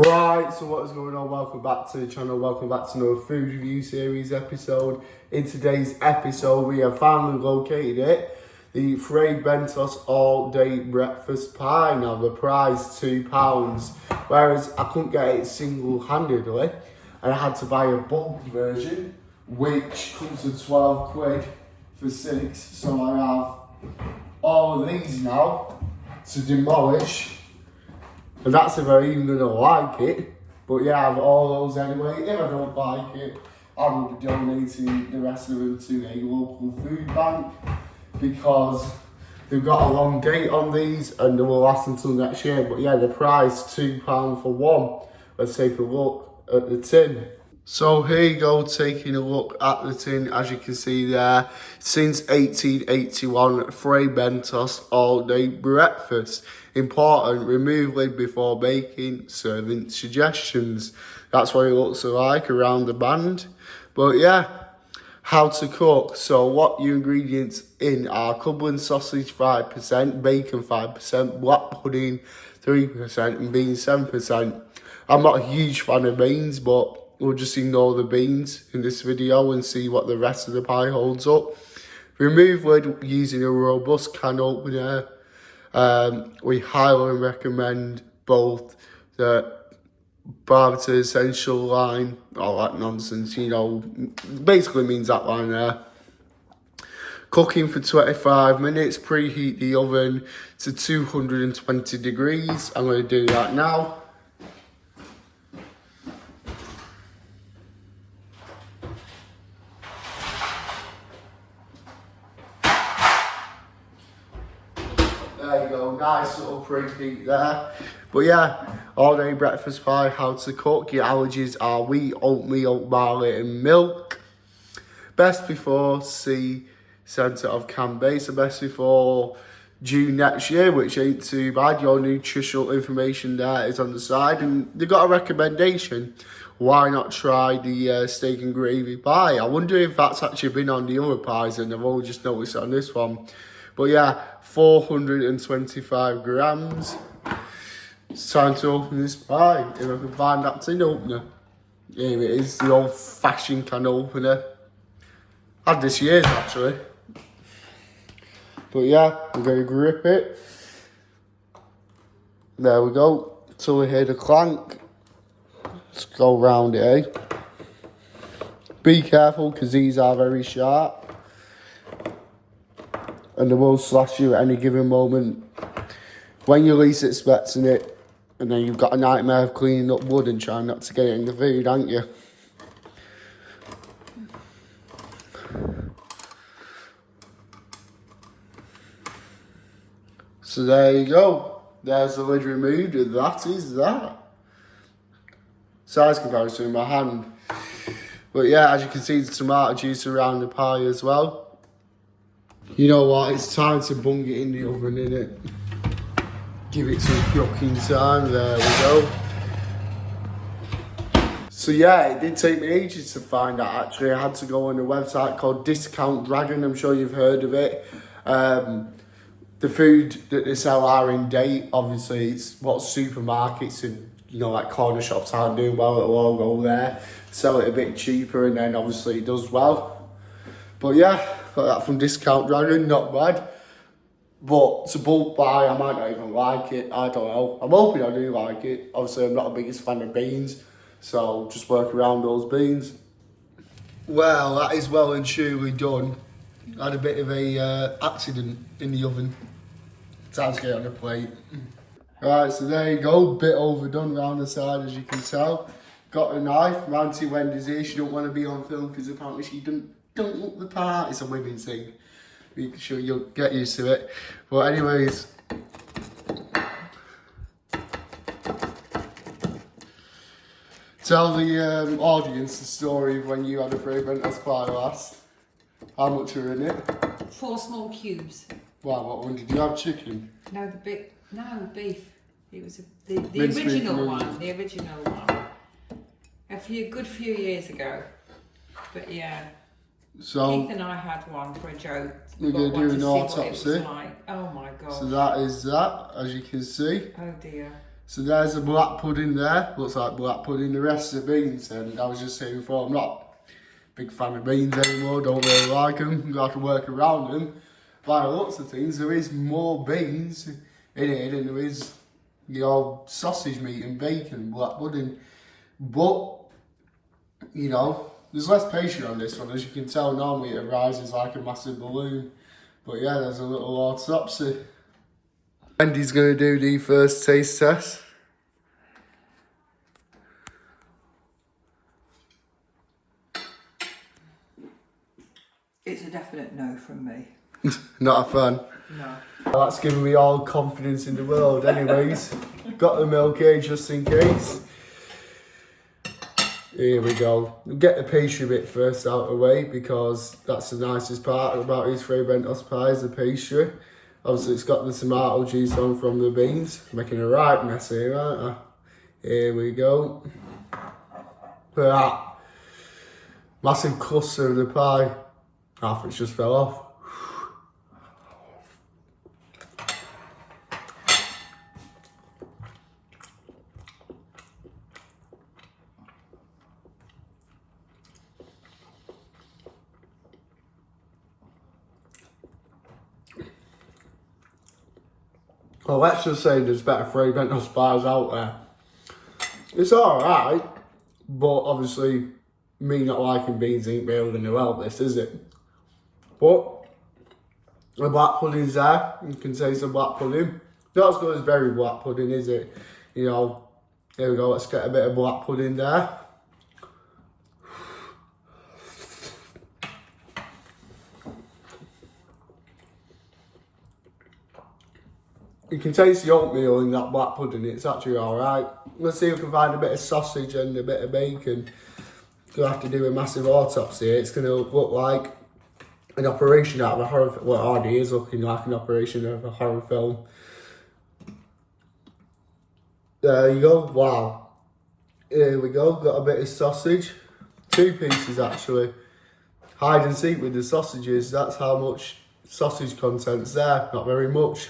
Right, so what is going on? Welcome back to the channel, welcome back to another food review series episode. In today's episode, we have finally located it, the Fray Bentos all-day breakfast pie. Now, the price £2, whereas I couldn't get it single-handedly, and I had to buy a bulk version, which comes to 12 quid for 6. So I have all of these now to demolish. And that's if I'm even going to like it. But yeah, I have all those anyway. If I don't like it, I will be donating the rest of them to a local food bank, because they've got a long date on these and they will last until next year. But yeah, the price, £2 for one. Let's take a look at the tin. So here you go, taking a look at the tin. As you can see there, since 1881, Fray Bentos all-day breakfast. Important, remove lid before baking, serving suggestions. That's what it looks like around the band. But yeah, how to cook. So what your ingredients in are Cumberland sausage 5%, bacon 5%, black pudding 3% and beans 7%. I'm not a huge fan of beans, but we'll just ignore the beans in this video and see what the rest of the pie holds up. Remove lid using a robust can opener. We highly recommend both the Barberton Essential line, all that nonsense, you know, basically means that line there. Cooking for 25 minutes, preheat the oven to 220 degrees. I'm going to do that now. There you go, nice little preheat there. But yeah, all day breakfast pie, how to cook. Your allergies are wheat, oatmeal, barley and milk. Best before C centre of can base, so best before June next year, which ain't too bad. Your nutritional information there is on the side, and they've got a recommendation. Why not try the steak and gravy pie? I wonder if that's actually been on the other pies, and I've only just noticed it on this one. But yeah, 425 grams. It's time to open this pie, if I can find that tin opener. Here it is, the old fashioned can opener. Had this year's actually. But yeah, we're going to grip it. There we go, till we hear the clank. Let's go round it, eh? Be careful, because these are very sharp. And they will slash you at any given moment when you're least expecting it, and then you've got a nightmare of cleaning up wood and trying not to get it in the food, haven't you? So there you go, there's the lid removed, and that is that. Size comparison in my hand. But yeah, as you can see, the tomato juice around the pie as well. You know what, it's time to bung it in the oven, innit? Give it some cooking time, there we go. So yeah, it did take me ages to find out actually. I had to go on a website called Discount Dragon, I'm sure you've heard of it. The food that they sell are in date, obviously it's what supermarkets and, you know, like corner shops aren't doing well, it'll all go there. Sell it a bit cheaper and then obviously it does well. But yeah, got that from Discount Dragon, not bad. But to bulk buy, I might not even like it, I don't know. I'm hoping I do like it. Obviously, I'm not the biggest fan of beans, so just work around those beans. Well, that is well and truly done. I had a bit of a accident in the oven. Time to get on the plate. Right, so there you go, bit overdone round the side as you can tell. Got a knife, my Auntie Wendy's here, she don't want to be on film because apparently she don't look the part. It's a women's thing. Make sure you'll get used to it. But anyways, tell the audience the story of when you had a Fray Bentos pie last. How much were in it? 4 small cubes. Wow, what one did you have? Chicken? No, beef. It was the original one. The original one. A good few years ago. But yeah. So Keith and I had one for a joke. we're going to do an autopsy. Like. Oh my god. So that is that, as you can see. Oh dear. So there's a black pudding there. Looks like black pudding. The rest of the beans, and I was just saying before, I'm not a big fan of beans anymore. Don't really like them. I can work around them. By the looks of things, there is more beans in it than there is, you know, sausage meat and bacon and black pudding. But, you know, there's less pastry on this one. As you can tell, normally it rises like a massive balloon. But yeah, there's a little autopsy. Andy's going to do the first taste test. It's a definite no from me. Not a fan. No. That's giving me all confidence in the world. Anyways, got the milk here just in case. Here we go. We'll get the pastry bit first out of the way because that's the nicest part about these Fray Bentos pies, the pastry. Obviously it's got the tomato juice on from the beans. Making a right mess here, aren't I? Here we go. Look at that. Massive cluster of the pie. Half it just fell off. Well, let's just say there's better Fray Bentos pies out there. It's alright, but obviously me not liking beans ain't really going to help this, is it? But the black pudding's there. You can taste the black pudding. Not as good as berry black pudding, is it? You know, here we go. Let's get a bit of black pudding there. You can taste the oatmeal in that black pudding. It's actually alright. Let's see if we can find a bit of sausage and a bit of bacon. Gonna have to do a massive autopsy. It's gonna look like an operation out of a horror film. Well, it already is looking like an operation of a horror film. There you go. Wow. Here we go. Got a bit of sausage. 2 pieces actually. Hide and seek with the sausages. That's how much sausage content's there. Not very much.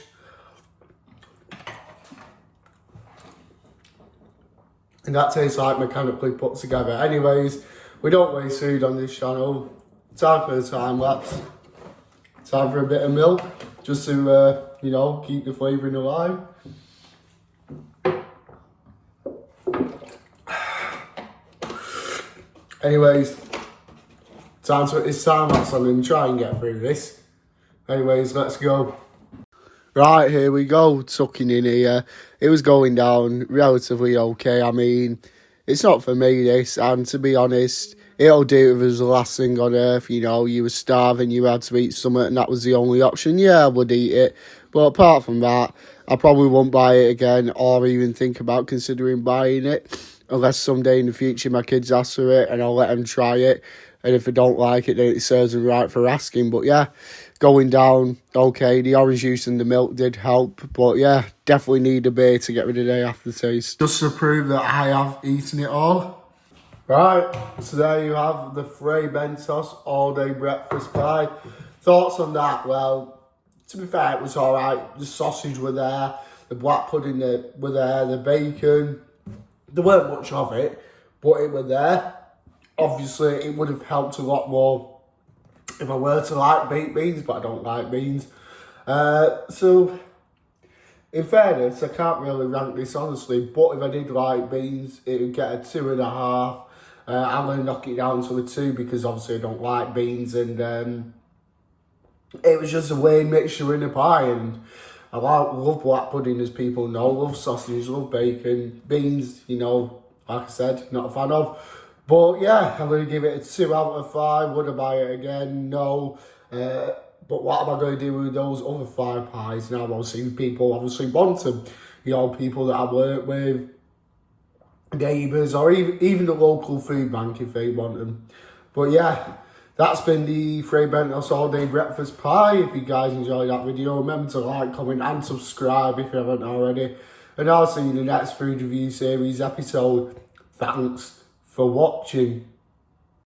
And that tastes like mechanically put together. Anyways, we don't waste food on this channel. Time for the time lapse. Time for a bit of milk, just to, you know, keep the flavouring alive. Anyways, it's time lapse on and try and get through this. Anyways, let's go. Right, here we go, tucking in here. It was going down relatively okay. I mean, it's not for me, this, and to be honest, it'll do if it was the last thing on earth. You know, you were starving, you had to eat something, and that was the only option. Yeah, I would eat it. But apart from that, I probably won't buy it again or even think about considering buying it. Unless someday in the future my kids ask for it and I'll let them try it. And if I don't like it, then it serves them right for asking. But yeah, going down, okay. The orange juice and the milk did help. But yeah, definitely need a beer to get rid of the aftertaste. Just to prove that I have eaten it all. Right, so there you have the Fray Bentos all-day breakfast pie. Thoughts on that? Well, to be fair, it was alright. The sausage were there, the black pudding were there, the bacon. There weren't much of it, but it were there. Obviously, it would have helped a lot more if I were to like baked beans, but I don't like beans. So, in fairness, I can't really rank this honestly, but if I did like beans, it would get a 2.5. I'm going to knock it down to a 2 because obviously I don't like beans, and it was just a weird mixture in a pie. And I love black pudding, as people know, love sausage, love bacon. Beans, you know, like I said, not a fan of. But yeah, I'm going to give it a 2 out of 5. Would I buy it again? No. But what am I going to do with those other 5 pies now? Obviously, people obviously want them. You know, people that I work with, neighbours, or even the local food bank if they want them. But yeah, that's been the Fray Bentos all-day breakfast pie. If you guys enjoyed that video, remember to like, comment and subscribe if you haven't already. And I'll see you in the next food review series episode. Thanks for watching.